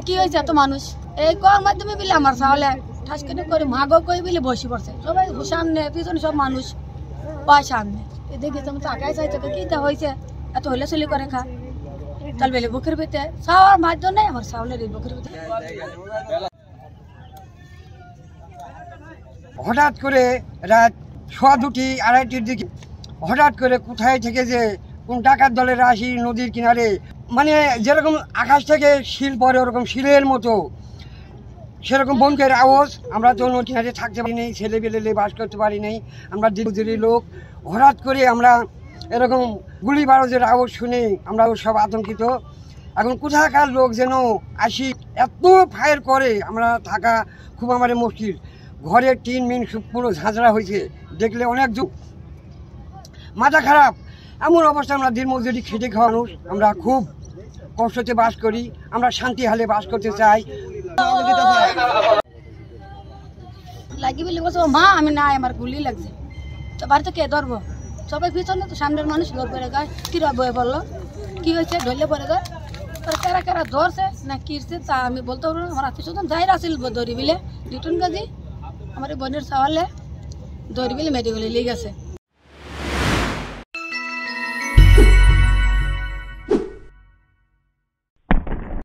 কি হয়েছে এত মানুষ এই কর মাধ্যমে বিলে আমার সাহলে ঠাস করে মাগো কই বিলে বসে পড়ছে সবাই সামনে পিছনে সব মানুষ পায় সামনে এদিকে তুমি তো আগায় চাইছো কি হয়েছে এত হলে চলি করে খা তাল বেলে বুকের ভিতরে সাওয়ার মাধ্যমে নেই আমার সাহলের এই বুকের ভিতরে হঠাৎ করে রাত 2:30 2:30টার দিকে হঠাৎ করে কোথায় থেকে যে কোন ডাকাত দলের আসি নদীর কিনারে মানে যেরকম আকাশ থেকে শিল পড়ে ওরকম শিলের মতো সেরকম বঙ্কের আওয়াজ। আমরা তো নদী কিনারে থাকতে পারি নাই, ছেলেবেলে বাস করতে পারি নাই, আমরা দিলজুরি লোক। হঠাৎ করে আমরা এরকম গুলি বারুদের আওয়াজ শুনে আমরা সব আতঙ্কিত। এখন কোথাকার লোক যেন আসি এত ফায়ার করে আমরা থাকা খুব আমাদের মুশকিল। ঘরের টিন মিন পুরো ঝাঁঝরা হয়েছে, দেখলে অনেক দুঃখ, মাথা খারাপ। এমন অবস্থা আমরা দিনমজুরি খেটে খাওয়া মানুষ, আমরা খুব কষ্টতে বাস করি, আমরা শান্তি হালে বাস করতে চাই। লাগি বলে বলছো মা আমি নাই আমার গুলি লাগছে তো বাড়িতে কে ধরবো সবাই পিছনে তো সামনের মানুষ ধর পড়ে গায় কিরা বয়ে পড়লো কি হয়েছে ধরলে পড়ে যায় কারা কারা ধরছে না কিরছে তা আমি বলতে পারবো না। আমার আত্মীয় যাইরা আসিল দৌড়ি বিলে রিটুন গাজি আমার বোনের সাওয়ালে দৌড়ি বিলে মেডিকেলে লিয়ে গেছে।